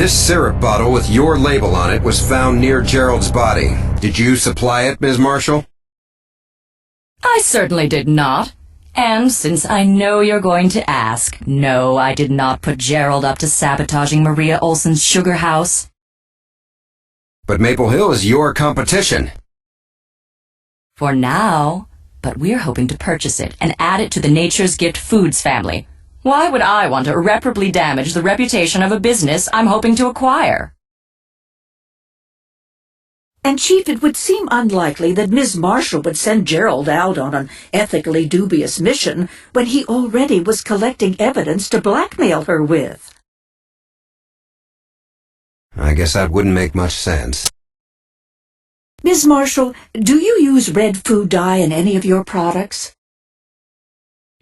This syrup bottle with your label on it was found near Gerald's body. Did you supply it, Ms. Marshall? I certainly did not. And since I know you're going to ask, no, I did not put Gerald up to sabotaging Maria Olsen's sugar house. But Maple Hill is your competition. For now, but we're hoping to purchase it and add it to the Nature's Gift Foods family. Why would I want to irreparably damage the reputation of a business I'm hoping to acquire? And Chief, it would seem unlikely that Ms. Marshall would send Gerald out on an ethically dubious mission when he already was collecting evidence to blackmail her with. I guess that wouldn't make much sense. Ms. Marshall, do you use red food dye in any of your products?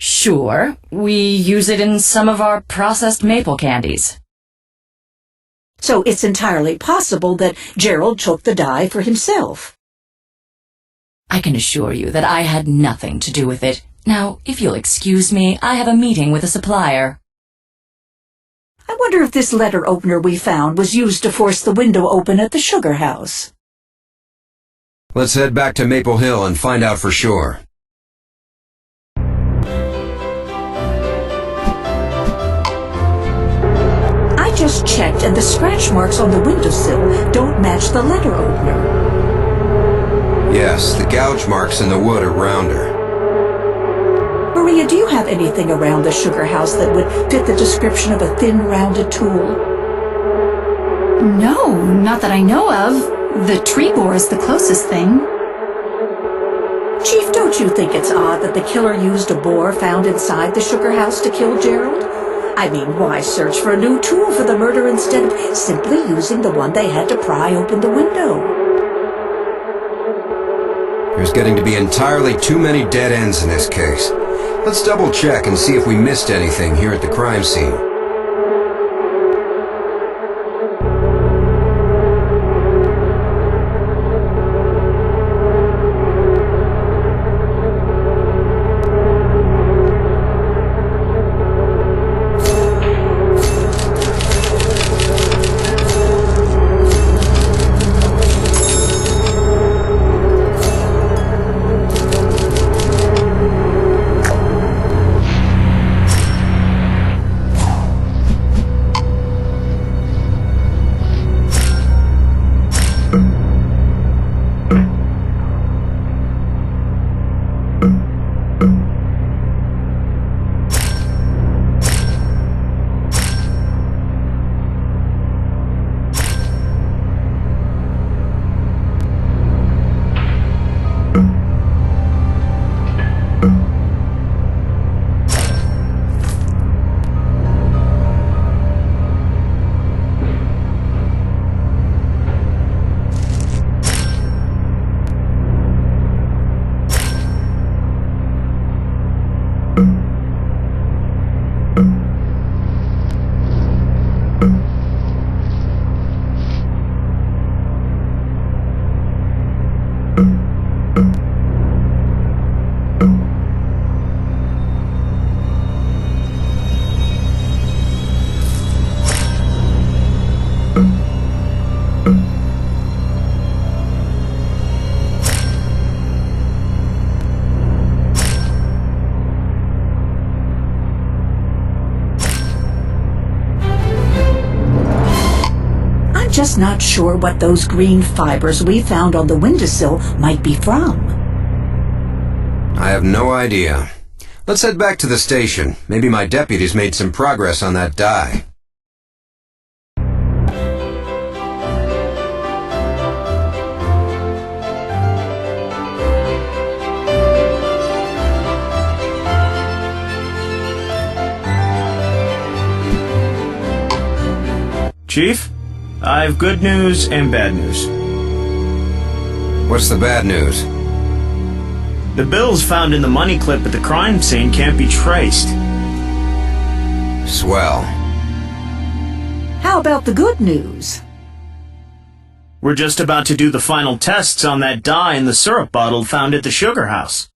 Sure, we use it in some of our processed maple candies. So it's entirely possible that Gerald took the dye for himself. I can assure you that I had nothing to do with it. Now, if you'll excuse me, I have a meeting with a supplier. I wonder if this letter opener we found was used to force the window open at the sugar house. Let's head back to Maple Hill and find out for sure. I just checked, and the scratch marks on the windowsill don't match the letter opener. Yes, the gouge marks in the wood are rounder. Maria, do you have anything around the sugar house that would fit the description of a thin, rounded tool? No, not that I know of. The tree boar is the closest thing. Chief, don't you think it's odd that the killer used a boar found inside the sugar house to kill Gerald? I mean, why search for a new tool for the murder instead of simply using the one they had to pry open the window? There's getting to be entirely too many dead ends in this case. Let's double check and see if we missed anything here at the crime scene. Just not sure what those green fibers we found on the windowsill might be from. I have no idea. Let's head back to the station. Maybe my deputies made some progress on that dye. Chief? I've good news and bad news. What's the bad news? The bills found in the money clip at the crime scene can't be traced. Swell. How about the good news? We're just about to do the final tests on that dye in the syrup bottle found at the sugar house.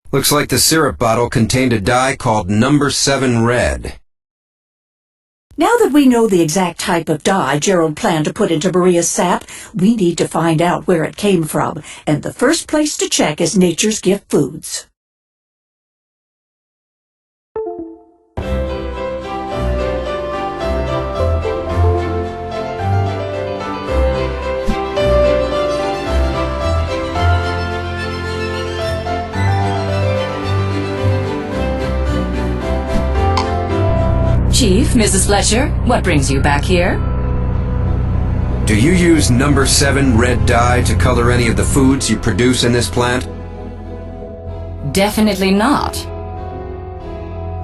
Looks like the syrup bottle contained a dye called number 7 red. Now that we know the exact type of dye Gerald planned to put into Maria's sap, we need to find out where it came from, and the first place to check is Nature's Gift Foods. Chief, Mrs. Fletcher, what brings you back here? Do you use number 7 red dye to color any of the foods you produce in this plant? Definitely not.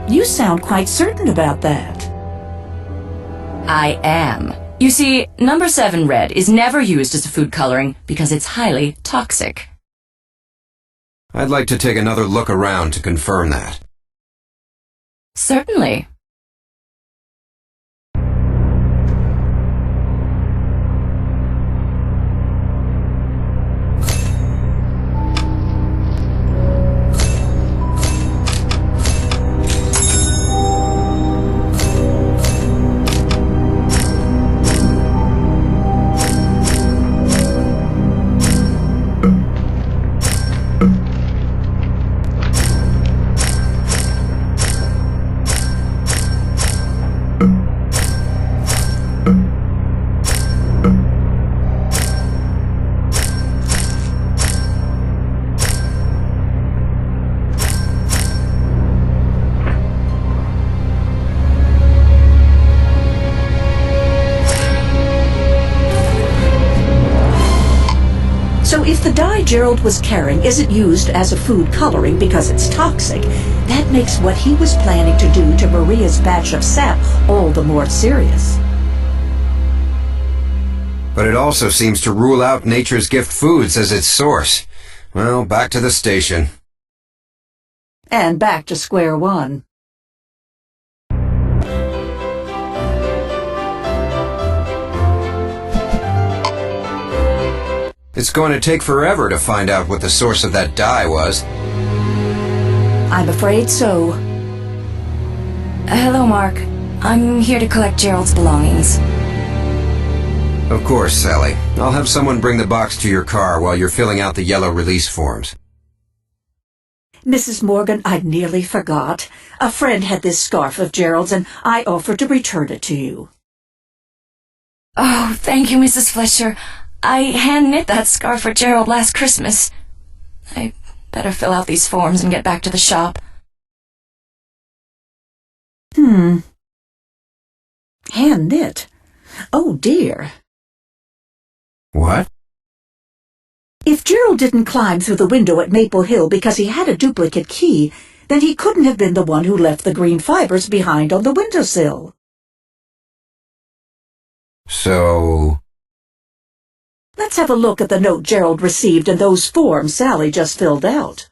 You sound quite certain about that. I am. You see, number 7 red is never used as a food coloring because it's highly toxic. I'd like to take another look around to confirm that. Certainly. So if the dye Gerald was carrying isn't used as a food coloring because it's toxic, that makes what he was planning to do to Maria's batch of sap all the more serious. But it also seems to rule out Nature's Gift Foods as its source. Well, back to the station. And back to square one. It's going to take forever to find out what the source of that dye was. I'm afraid so. Hello, Mark. I'm here to collect Gerald's belongings. Of course, Sally. I'll have someone bring the box to your car while you're filling out the yellow release forms. Mrs. Morgan, I nearly forgot. A friend had this scarf of Gerald's, and I offered to return it to you. Oh, thank you, Mrs. Fletcher. I hand-knit that scarf for Gerald last Christmas. I better fill out these forms and get back to the shop. Hand-knit? Oh, dear. What? If Gerald didn't climb through the window at Maple Hill because he had a duplicate key, then he couldn't have been the one who left the green fibers behind on the windowsill. So... Let's have a look at the note Gerald received and those forms Sally just filled out.